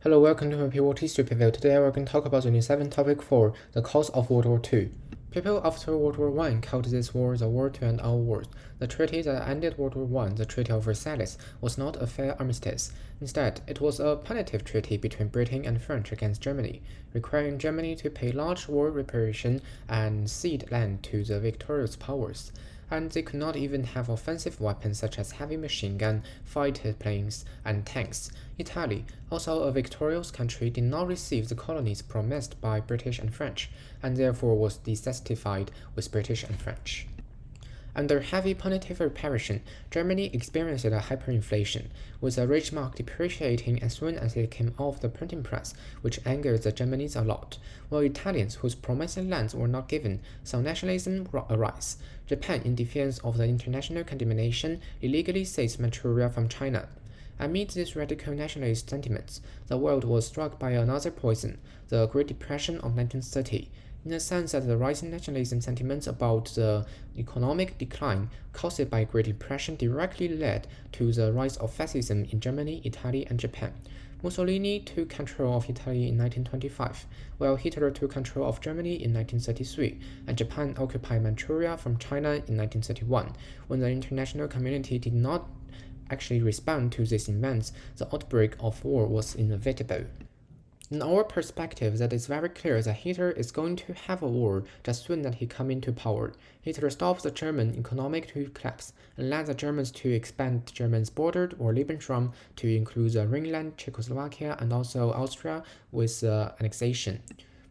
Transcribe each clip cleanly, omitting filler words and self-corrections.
Hello, welcome to APWH History Preview. Today we're going to talk about the U7 Topic 4, the cause of World War II. People after World War I called this war the War to End All Wars. The treaty that ended World War I, the Treaty of Versailles, was not a fair armistice. Instead, it was a punitive treaty between Britain and French against Germany, requiring Germany to pay large war reparation and cede land to the victorious powers. And they could not even have offensive weapons such as heavy machine gun, fighter planes, and tanks. Italy, also a victorious country, did not receive the colonies promised by British and French, and therefore was dissatisfied with British and French. Under heavy punitive reparation, Germany experienced a hyperinflation, with the Reichsmark depreciating as soon as it came off the printing press, which angered the Germans a lot, while Italians, whose promised lands were not given, saw nationalism arise. Japan, in defense of the international condemnation, illegally seized Manchuria from China. Amid these radical nationalist sentiments, the world was struck by another poison, the Great Depression of 1930. In the sense that the rising nationalism sentiments about the economic decline caused by Great Depression directly led to the rise of fascism in Germany, Italy, and Japan. Mussolini took control of Italy in 1925, while Hitler took control of Germany in 1933, and Japan occupied Manchuria from China in 1931. When the international community did not actually respond to these events, the outbreak of war was inevitable. In our perspective, that is very clear that Hitler is going to have a war just soon that he come into power. Hitler stopped the German economic to collapse and led the Germans to expand Germany's border or Lebensraum to include the Rhineland, Czechoslovakia, and also Austria with annexation.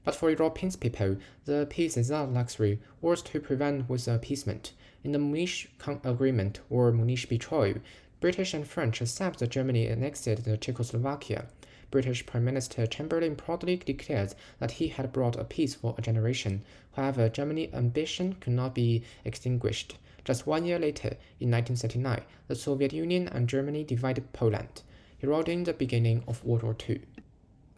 But for European people, the peace is not luxury, wars to prevent with appeasement. In the Munich Agreement or Munich Betrayal, British and French accept that Germany annexed the Czechoslovakia. British Prime Minister Chamberlain proudly declared that he had brought a peace for a generation. However, Germany's ambition could not be extinguished. Just 1 year later, in 1939, the Soviet Union and Germany divided Poland, heralding the beginning of World War II.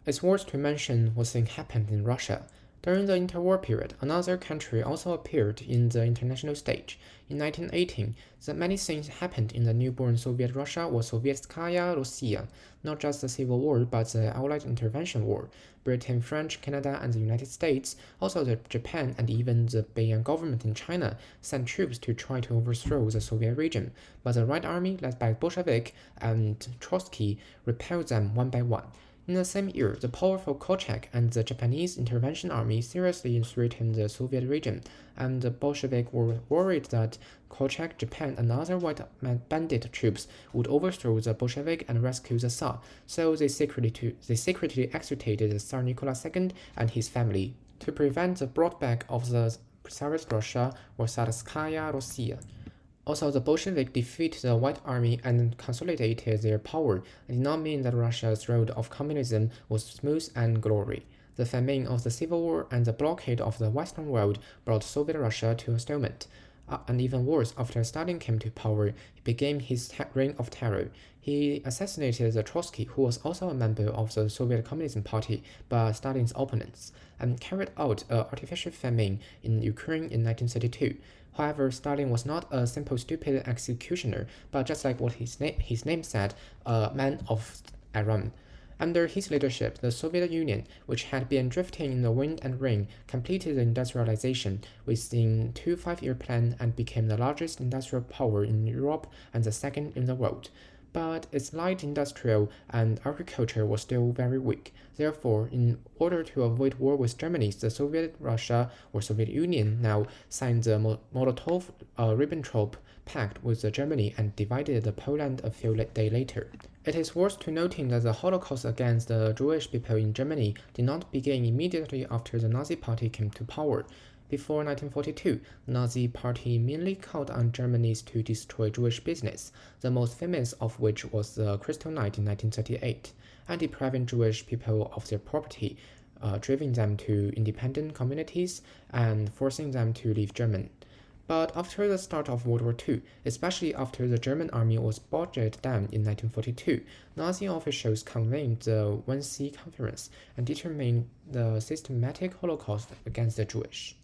It's worth to mention what thing happened in Russia. During the interwar period, another country also appeared in the international stage. In 1918, many things happened in the newborn Soviet Russia or Sovietskaya Russia, not just the civil war but the Allied intervention war. Britain, French, Canada, and the United States, also Japan and even the Beiyang government in China, sent troops to try to overthrow the Soviet regime, but the Red Army, led by Bolshevik and Trotsky, repelled them one by one. In the same year, the powerful Kolchak and the Japanese intervention army seriously threatened the Soviet regime, and the Bolsheviks were worried that Kolchak, Japan, and other white bandit troops would overthrow the Bolshevik and rescue the Tsar, so they secretly executed the Tsar Nicholas II and his family to prevent the brought-back of the Tsarist Russia or Tsarskaya Russia. Also, the Bolsheviks defeated the White Army and consolidated their power, and did not mean that Russia's road of communism was smooth and glory. The famine of the Civil War and the blockade of the Western world brought Soviet Russia to a stalemate. And even worse, after Stalin came to power, he began his reign of terror. He assassinated Trotsky, who was also a member of the Soviet Communist Party, but Stalin's opponents, and carried out an artificial famine in Ukraine in 1932. However, Stalin was not a simple stupid executioner, but just like what his name said, a man of iron. Under his leadership, the Soviet Union, which had been drifting in the wind and rain, completed the industrialization within 2 5-year plan and became the largest industrial power in Europe and the second in the world. But its light industrial and agriculture was still very weak. Therefore, in order to avoid war with Germany, the Soviet Russia or Soviet Union now signed the Molotov-Ribbentrop Pact with Germany and divided Poland a few days later. It is worth to noting that the Holocaust against the Jewish people in Germany did not begin immediately after the Nazi Party came to power. Before 1942, the Nazi Party mainly called on Germany to destroy Jewish business, the most famous of which was the Crystal Night in 1938, and depriving Jewish people of their property, driving them to independent communities and forcing them to leave Germany. But after the start of World War II, especially after the German army was bogged down in 1942, Nazi officials convened the Wannsee Conference and determined the systematic Holocaust against the Jewish.